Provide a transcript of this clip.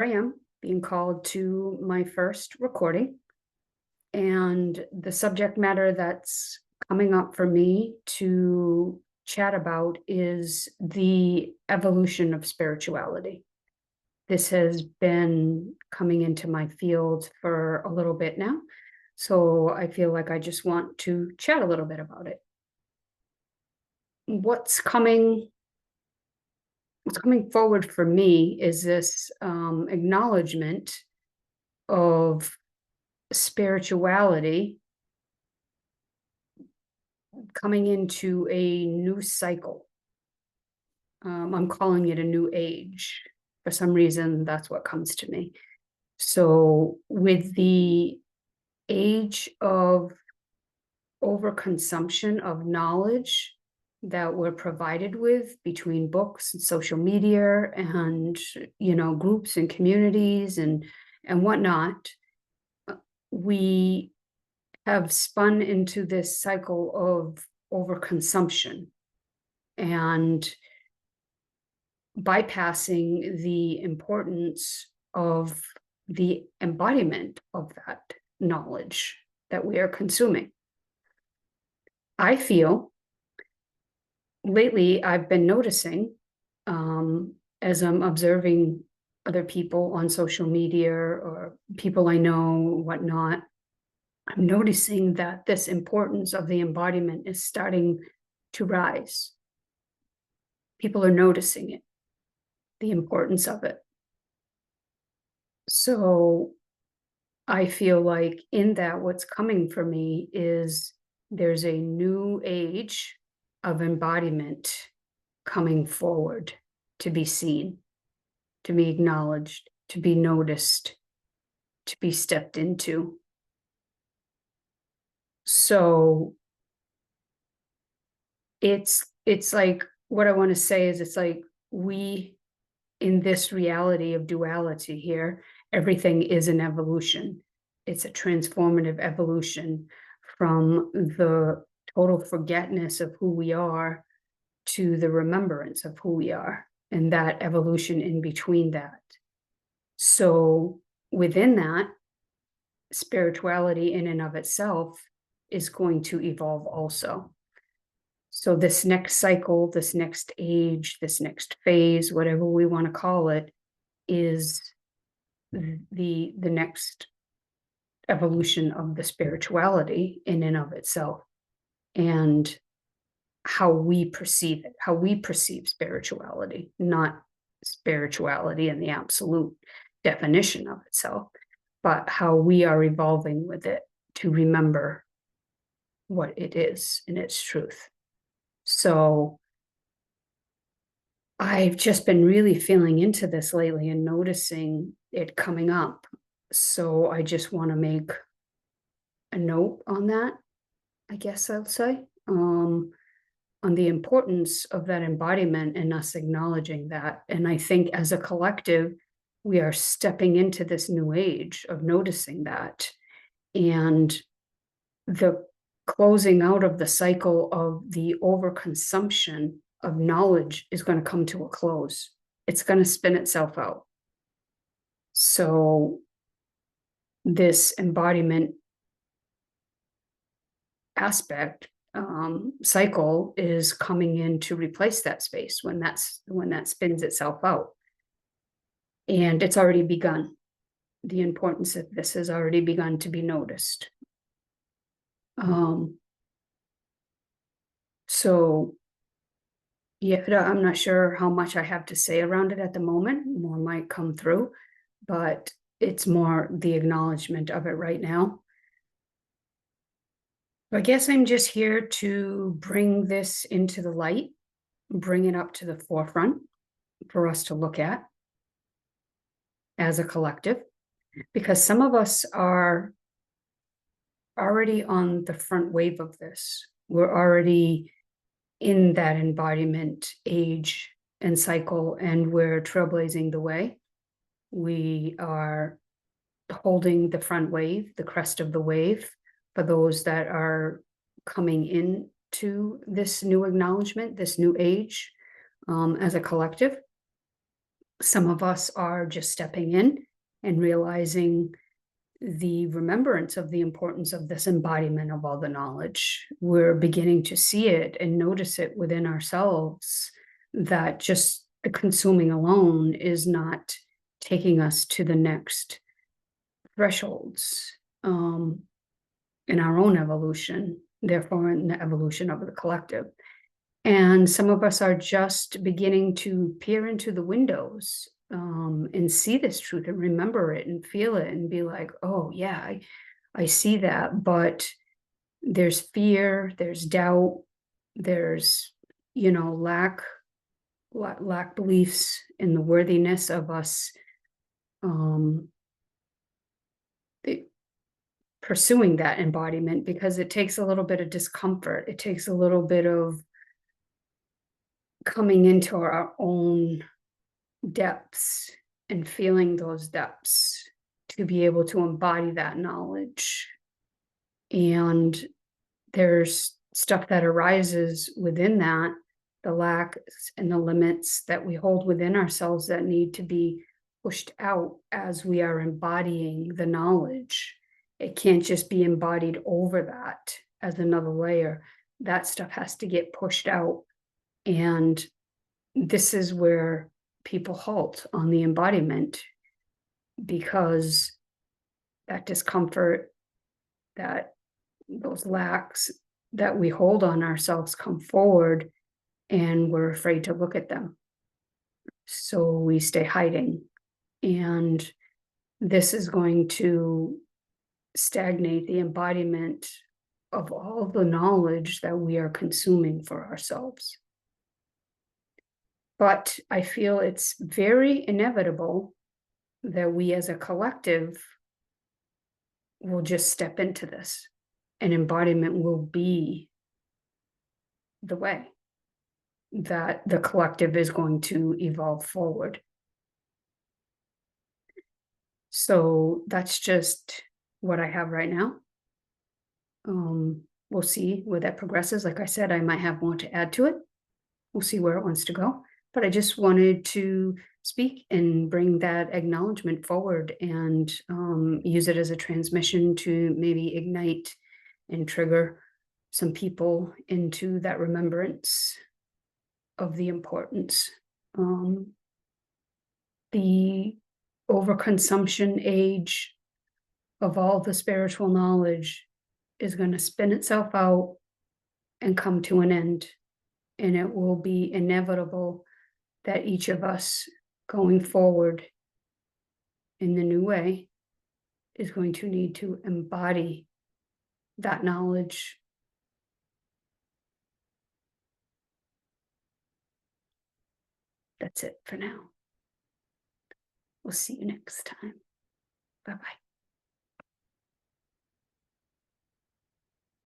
I am being called to my first recording, and the subject matter that's coming up for me to chat about is the evolution of spirituality. This has been coming into my field for a little bit now, so I feel like I just want to chat a little bit about it. What's coming forward for me is this acknowledgement of spirituality coming into a new cycle. I'm calling it a new age. For some reason, that's what comes to me. So, with the age of overconsumption of knowledge that we're provided with between books and social media and groups and communities and whatnot, we have spun into this cycle of overconsumption and bypassing the importance of the embodiment of that knowledge that we are consuming. I feel lately I've been noticing, as I'm observing other people on social media or people I know, whatnot, I'm noticing that this importance of the embodiment is starting to rise. People are noticing it, the importance of it. So I feel like in that what's coming for me is there's a new age of embodiment coming forward to be seen, to be acknowledged, to be noticed, to be stepped into. So it's like, what I want to say is, it's like we, in this reality of duality here, everything is an evolution. It's a transformative evolution from the total forgetness of who we are to the remembrance of who we are, and that evolution in between that. So within that, spirituality in and of itself is going to evolve also. So this next cycle, this next age, this next phase, whatever we want to call it, is the next evolution of the spirituality in and of itself, and how we perceive it, how we perceive spirituality, not spirituality in the absolute definition of itself, but how we are evolving with it to remember what it is in its truth. So I've just been really feeling into this lately and noticing it coming up. So I just want to make a note on that, I guess I'll say, on the importance of that embodiment and us acknowledging that. And I think as a collective, we are stepping into this new age of noticing that. And the closing out of the cycle of the overconsumption of knowledge is going to come to a close. It's going to spin itself out. So this embodiment aspect cycle is coming in to replace that space when that spins itself out. And it's already begun. The importance of this has already begun to be noticed. So yeah, I'm not sure how much I have to say around it at the moment. More might come through, but it's more the acknowledgement of it right now. I guess I'm just here to bring this into the light, bring it up to the forefront for us to look at as a collective, because some of us are already on the front wave of this. We're already in that embodiment age and cycle, and we're trailblazing the way. We are holding the front wave, the crest of the wave, for those that are coming into this new acknowledgement, this new age, as a collective. Some of us are just stepping in and realizing the remembrance of the importance of this embodiment of all the knowledge. We're beginning to see it and notice it within ourselves, that just the consuming alone is not taking us to the next thresholds in our own evolution, therefore in the evolution of the collective. And some of us are just beginning to peer into the windows and see this truth and remember it and feel it and be like, oh, yeah, I see that. But there's fear, there's doubt, there's, lack beliefs in the worthiness of us pursuing that embodiment, because it takes a little bit of discomfort. It takes a little bit of coming into our own depths and feeling those depths to be able to embody that knowledge. And there's stuff that arises within that, the lacks and the limits that we hold within ourselves that need to be pushed out as we are embodying the knowledge. It can't just be embodied over that as another layer. That stuff has to get pushed out. And this is where people halt on the embodiment, because that discomfort, that those lacks that we hold on ourselves come forward, and we're afraid to look at them. So we stay hiding. And this is going to stagnate the embodiment of all the knowledge that we are consuming for ourselves. But I feel it's very inevitable that we as a collective will just step into this, and embodiment will be the way that the collective is going to evolve forward. So that's just what I have right now. We'll see where that progresses. Like I said, I might have more to add to it. We'll see where it wants to go. But I just wanted to speak and bring that acknowledgement forward, and use it as a transmission to maybe ignite and trigger some people into that remembrance of the importance. The overconsumption age of all the spiritual knowledge is going to spin itself out and come to an end. And it will be inevitable that each of us going forward in the new way is going to need to embody that knowledge. That's it for now. We'll see you next time. Bye-bye.